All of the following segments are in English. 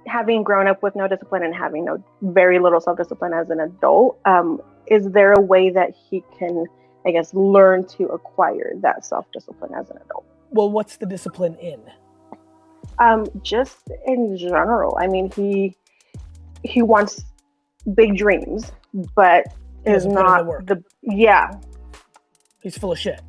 having grown up with no discipline and having very little self-discipline as an adult, is there a way that he can, I guess, learn to acquire that self-discipline as an adult? Well, what's the discipline in? Just in general. I mean, he wants big dreams, but is not He's full of shit.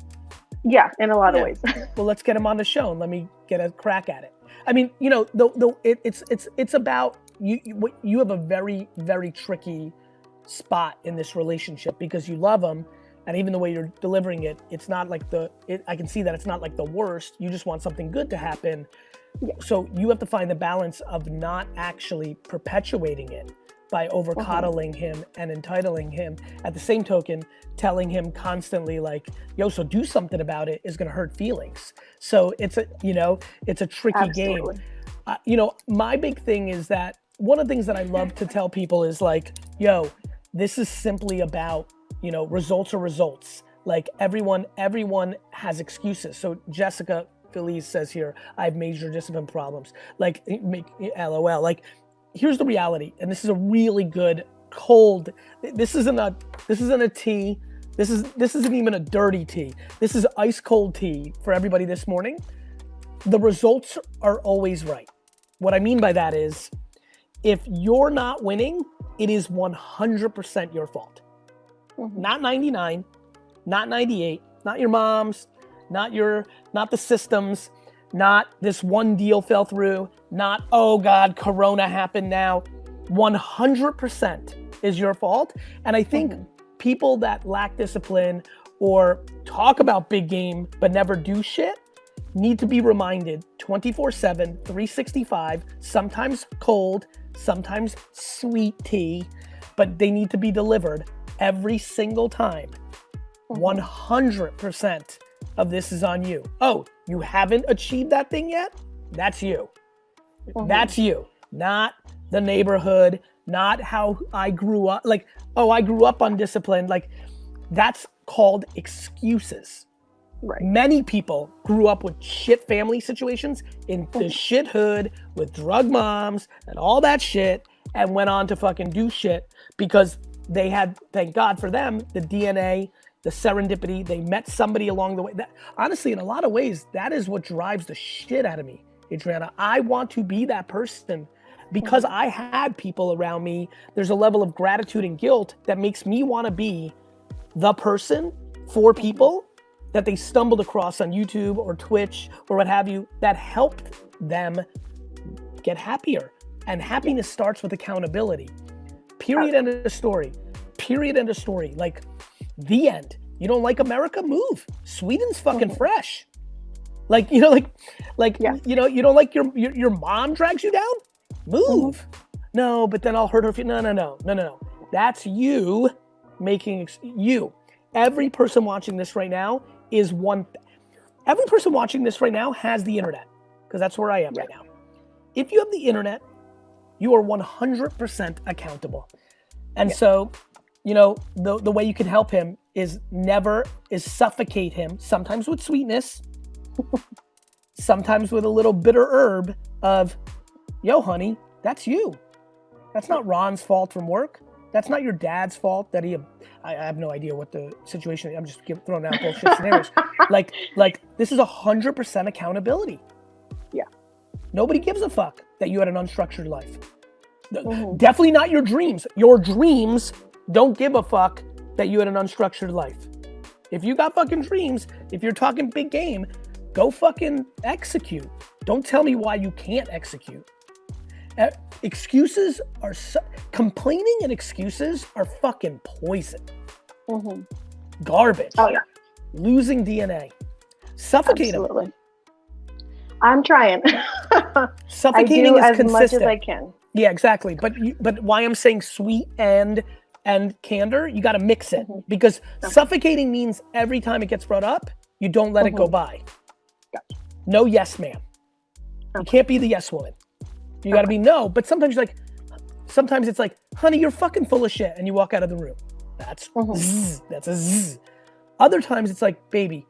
Yeah, in a lot of ways. Well, let's get him on the show and let me get a crack at it. I mean, it's about you have a very, very tricky spot in this relationship because you love him, and even the way you're delivering it, it's not like I can see that it's not like the worst. You just want something good to happen. Yeah. So you have to find the balance of not actually perpetuating it by over coddling him and entitling him. At the same token, telling him constantly like, yo, so do something about it is going to hurt feelings. So it's a tricky game. My big thing is that one of the things that I love to tell people is like, yo, this is simply about, results are results. Like everyone has excuses. So Jessica Feliz says here, I have major discipline problems. Like, LOL. Like, here's the reality, and this is a really good cold. This isn't a tea. This isn't even a dirty tea. This is ice cold tea for everybody this morning. The results are always right. What I mean by that is, if you're not winning, it is 100% your fault. Not 99, not 98, not your mom's, not the systems, not this one deal fell through, not, oh God, Corona happened now. 100% is your fault. And I think people that lack discipline or talk about big game but never do shit need to be reminded 24/7, 365, sometimes cold, sometimes sweet tea, but they need to be delivered every single time. 100% of this is on you. Oh, you haven't achieved that thing yet? That's you. That's you, not the neighborhood, not how I grew up. Like, oh, I grew up undisciplined. Like, that's called excuses. Right. Many people grew up with shit family situations in the shit hood with drug moms and all that shit and went on to fucking do shit because they had, thank God for them, the DNA, the serendipity. They met somebody along the way. That, honestly, in a lot of ways, that is what drives the shit out of me, Adriana. I want to be that person because I had people around me. There's a level of gratitude and guilt that makes me want to be the person for people that they stumbled across on YouTube or Twitch or what have you that helped them get happier. And happiness starts with accountability. Period, end of story. Period, end of story. Like, the end. You don't like America? Move. Sweden's fucking fresh. Like, you don't like your mom drags you down? Move. No, but then I'll hurt her. No. That's you making you. Every person watching this right now every person watching this right now has the internet, because that's where I am right now. If you have the internet, you are 100% accountable. And so, the way you can help him is suffocate him, sometimes with sweetness, sometimes with a little bitter herb of, yo, honey, that's you. That's not Ron's fault from work. That's not your dad's fault that I have no idea what the situation is. I'm just throwing out bullshit scenarios. Like this is 100% accountability. Yeah. Nobody gives a fuck that you had an unstructured life. Definitely not your dreams. Your dreams don't give a fuck that you had an unstructured life. If you got fucking dreams, if you're talking big game, go fucking execute. Don't tell me why you can't execute. Excuses are complaining and excuses are fucking poison. Garbage. Oh yeah. Losing DNA. Suffocate Absolutely. Them. I'm trying. Suffocating is as consistent. Much as I can. Yeah, exactly. But why I'm saying sweet and candor, you got to mix it because suffocating means every time it gets brought up, you don't let it go by. Gotcha. No yes, ma'am. You can't be the yes woman. You got to be no. But sometimes sometimes it's like, honey, you're fucking full of shit, and you walk out of the room. That's zzz, that's a zzz. Other times it's like, baby,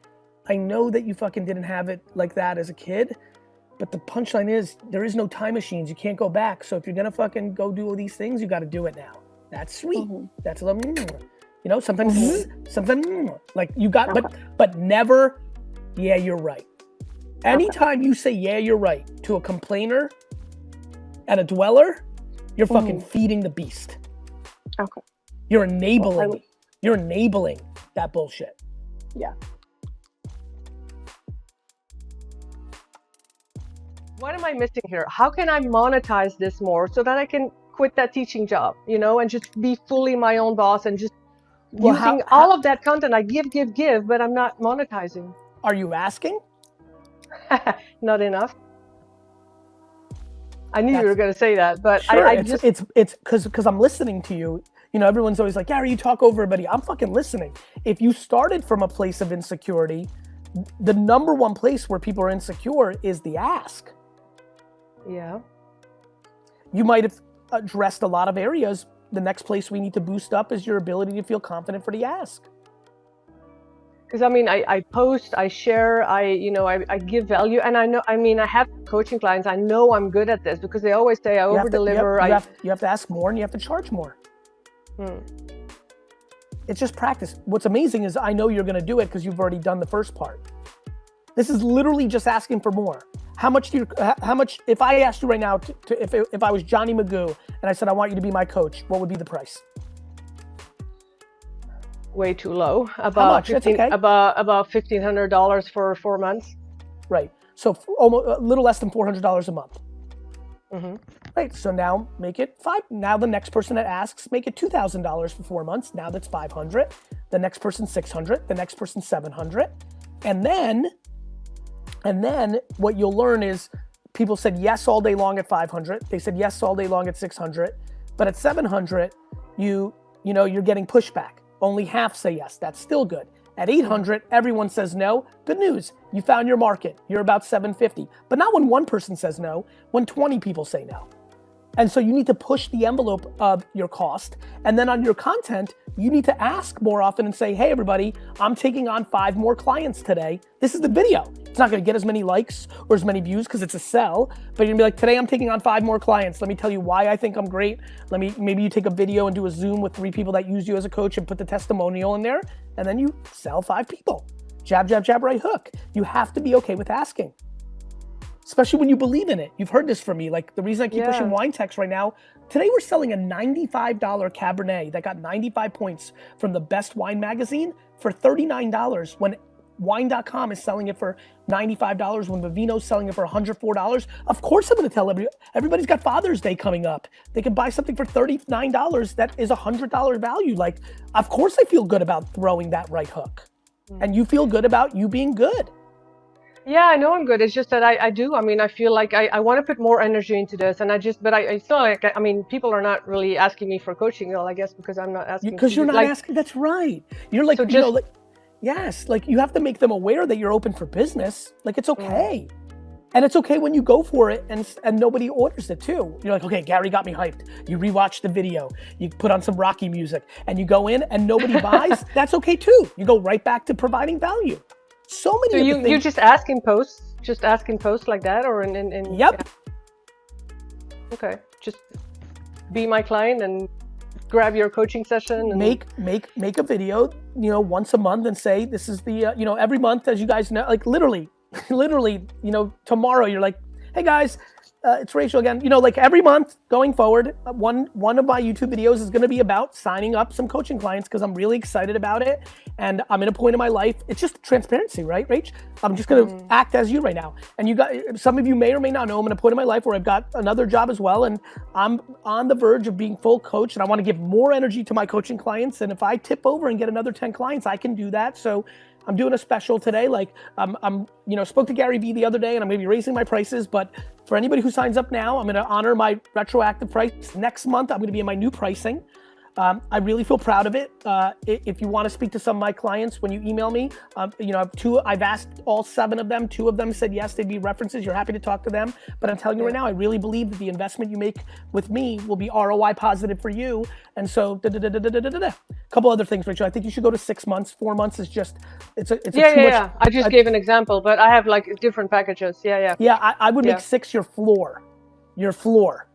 I know that you fucking didn't have it like that as a kid, But the punchline is there is no time machines. You can't go back. So if you're going to fucking go do all these things, you got to do it now. That's sweet. That's a little, you know, sometimes, like you got, but never, yeah, you're right. Anytime you say, yeah, you're right to a complainer and a dweller, you're fucking feeding the beast. Okay. You're enabling that bullshit. Yeah. What am I missing here? How can I monetize this more so that I can quit that teaching job, you know, and just be fully my own boss and just using all of that content I give, but I'm not monetizing. Are you asking? Not enough. I knew you were going to say that, but sure, I just... It's because I'm listening to you. You know, everyone's always like, Gary, you talk over everybody. I'm fucking listening. If you started from a place of insecurity, the number one place where people are insecure is the ask. Yeah. You might have addressed a lot of areas. The next place we need to boost up is your ability to feel confident for the ask. Because I mean, I post, I share, I give value, and I know, I mean, I have coaching clients. I know I'm good at this because they always say I over deliver. You have to ask more and you have to charge more. It's just practice. What's amazing is I know you're going to do it because you've already done the first part. This is literally just asking for more. How much if I asked you right now if I was Johnny Magoo and I said I want you to be my coach, what would be the price? Way too low. About $1,500 for 4 months. Right. So almost a little less than $400 a month. Right. So now make it $5. Now the next person that asks, make it $2,000 for 4 months. Now that's $500. The next person $600. The next person $700. And then what you'll learn is people said yes all day long at $500. They said yes all day long at $600. But at $700, you're getting pushback. Only half say yes. That's still good. At $800, everyone says no. Good news. You found your market. You're about $750. But not when one person says no, when 20 people say no. And so you need to push the envelope of your cost. And then on your content, you need to ask more often and say, hey, everybody, I'm taking on 5 more clients today. This is the video. It's not going to get as many likes or as many views because it's a sell, but you're going to be like, today I'm taking on 5 more clients. Let me tell you why I think I'm great. Maybe you take a video and do a Zoom with 3 people that use you as a coach and put the testimonial in there. And then you sell 5 people. Jab, jab, jab, right hook. You have to be okay with asking. Especially when you believe in it. You've heard this from me. Like the reason I keep pushing wine techs right now, today we're selling a $95 Cabernet that got 95 points from the Best Wine magazine for $39 when wine.com is selling it for $95, when Vivino's selling it for $104. Of course I'm gonna tell everybody's got Father's Day coming up. They can buy something for $39 that is $100 value. Like, of course I feel good about throwing that right hook. And you feel good about you being good. Yeah, I know I'm good. It's just that I do. I mean, I feel like I want to put more energy into this, and I feel like, I mean, people are not really asking me for coaching, you know, I guess, because I'm not asking. Because you're not asking. That's right. You're like, so yes, like you have to make them aware that you're open for business. Like it's okay. And it's okay when you go for it and nobody orders it too. You're like, okay, Gary got me hyped. You rewatch the video, you put on some Rocky music, and you go in and nobody buys. That's okay too. You go right back to providing value. So many. So you just ask in posts like that, or in Yep. Yeah. Okay, just be my client and grab your coaching session. And make a video, you know, once a month and say this is the you know, every month, as you guys know, like literally, you know, tomorrow you're like, hey guys, it's Rachel again. You know, like every month going forward, one of my YouTube videos is going to be about signing up some coaching clients because I'm really excited about it. And I'm in a point in my life. It's just transparency, right, Rach? I'm just going to act as you right now. And you got, some of you may or may not know, I'm in a point in my life where I've got another job as well. And I'm on the verge of being full coach, and I want to give more energy to my coaching clients. And if I tip over and get another 10 clients, I can do that. So I'm doing a special today. Like I'm spoke to Garyvee the other day, and I'm going to be raising my prices. But for anybody who signs up now, I'm going to honor my retroactive price. Next month, I'm going to be in my new pricing. I really feel proud of it. If you want to speak to some of my clients, when you email me, I've asked all 7 of them. 2 of them said yes, they'd be references. You're happy to talk to them. But I'm telling you right now, I really believe that the investment you make with me will be ROI positive for you. And so, a couple other things, Rachel. I think you should go to 6 months. 4 months is just, it's too much. Yeah. I just gave an example, but I have like different packages. Yeah. Yeah, I would make 6 your floor.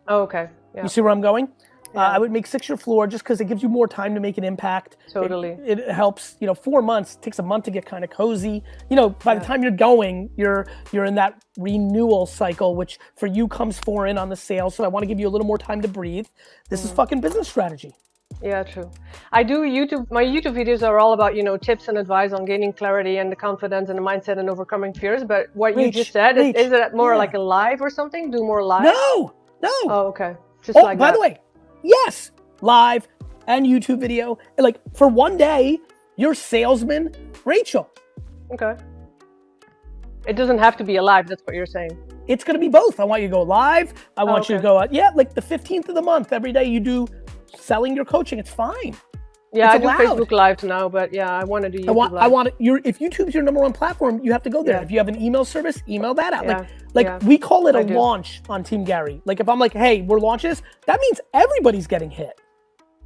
Oh, okay. Yeah. You see where I'm going? I would make 6 your floor just because it gives you more time to make an impact. Totally. It helps, 4 months, takes a month to get kind of cozy. By the time you're going, you're in that renewal cycle, which for you comes foreign on the sale. So I want to give you a little more time to breathe. This is fucking business strategy. Yeah, true. I do YouTube. My YouTube videos are all about, tips and advice on gaining clarity and the confidence and the mindset and overcoming fears. But what you just said, is it more like a live or something? Do more live? No. Oh, okay. Just like by that. the way, yes, live and YouTube video. Like for one day, you're salesman, Rachel. Okay. It doesn't have to be a live. That's what you're saying. It's going to be both. I want you to go live. I want you to go, like the 15th of the month, every day you do selling your coaching. It's fine. Yeah, it's I do Facebook Live now, but yeah, I want to do YouTube Live. If YouTube's your number 1 platform, you have to go there. Yeah. If you have an email service, email that out. Yeah. We call it a launch on Team Gary. Like if I'm like, hey, we're launches, that means everybody's getting hit.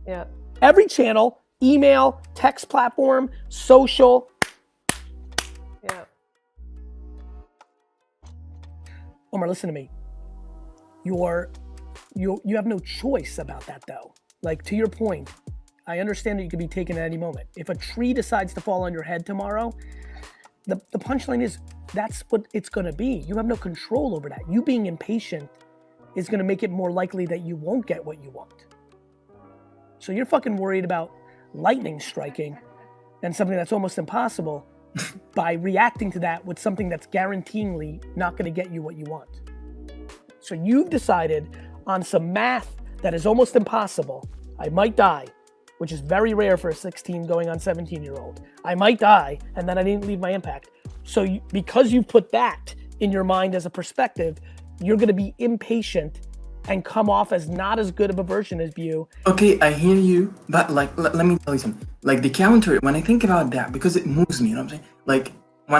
Yeah. Every channel, email, text platform, social. Yeah. Omar, listen to me. You have no choice about that though. Like to your point, I understand that you could be taken at any moment. If a tree decides to fall on your head tomorrow, the punchline is that's what it's going to be. You have no control over that. You being impatient is going to make it more likely that you won't get what you want. So you're fucking worried about lightning striking and something that's almost impossible by reacting to that with something that's guaranteeingly not going to get you what you want. So you've decided on some math that is almost impossible. I might die, which is very rare for a 16 going on 17-year-old. I might die, and then I didn't leave my impact. So because you've put that in your mind as a perspective, you're going to be impatient and come off as not as good of a version as you. Okay, I hear you, but like, let me tell you something. Like the counter, when I think about that, because it moves me, you know what I'm saying? Like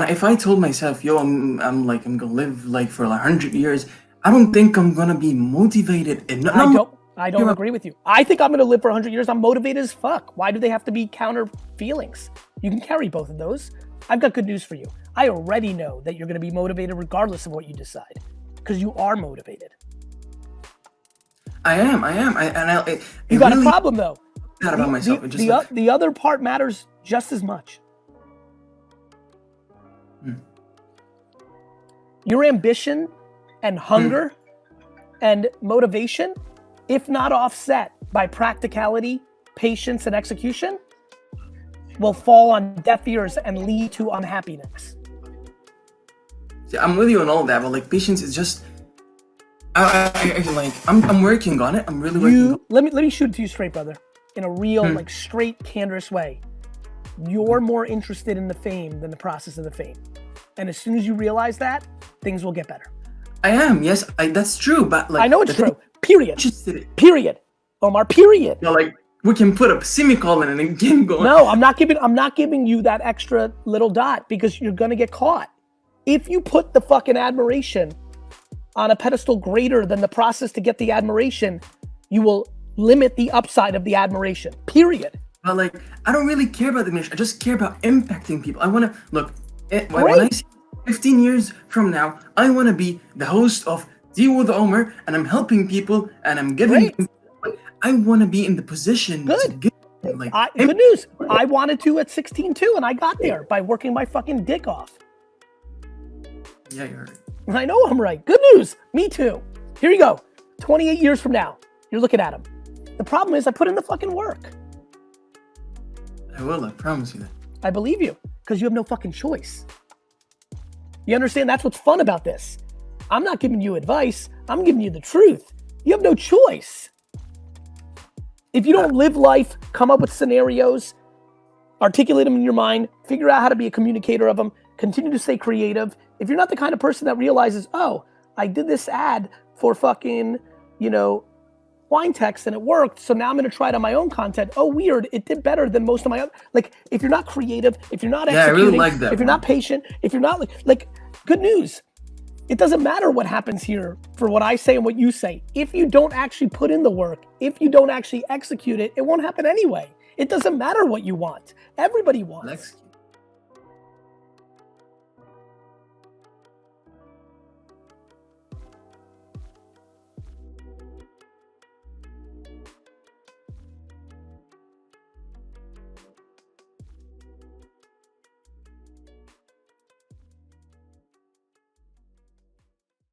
if I told myself, yo, I'm gonna live like for 100 years, I don't think I'm gonna be motivated enough. I don't agree with you. I think I'm going to live for 100 years. I'm motivated as fuck. Why do they have to be counter feelings? You can carry both of those. I've got good news for you. I already know that you're going to be motivated regardless of what you decide because you are motivated. I am. You got really a problem though. Not about myself. The other part matters just as much. Your ambition and hunger and motivation, if not offset by practicality, patience, and execution, will fall on deaf ears and lead to unhappiness. See, I'm with you on all that, but like patience is just, I'm working on it. I'm really working on it. Let me shoot it to you straight, brother. In a real, like straight, candorous way. You're more interested in the fame than the process of the fame. And as soon as you realize that, things will get better. I am, yes, that's true, but like... I know it's true, period. Period. Omar, period. No, like, we can put a semicolon and then keep going. No, I'm not giving you that extra little dot because you're gonna get caught. If you put the fucking admiration on a pedestal greater than the process to get the admiration, you will limit the upside of the admiration, period. But like, I don't really care about the mission. I just care about impacting people. I wanna, look, when I see 15 years from now, I want to be the host of Deal with Omar, and I'm helping people, and I'm giving. I want to be in the position. Good. To give, good news. I wanted to at 16 too, and I got there by working my fucking dick off. Yeah, you're right. I know I'm right. Good news. Me too. Here you go. 28 years from now, you're looking at him. The problem is I put in the fucking work. I will. I promise you that. I believe you, because you have no fucking choice. You understand? That's what's fun about this. I'm not giving you advice. I'm giving you the truth. You have no choice. If you don't live life, come up with scenarios, articulate them in your mind, figure out how to be a communicator of them, continue to stay creative. If you're not the kind of person that realizes, oh, I did this ad for fucking, wine text and it worked. So now I'm going to try it on my own content. Oh, weird. It did better than most of my other, like, if you're not creative, if you're not executing, I really like that if you're not patient, if you're not like, good news. It doesn't matter what happens here for what I say and what you say. If you don't actually put in the work, if you don't actually execute it, it won't happen anyway. It doesn't matter what you want. Everybody wants.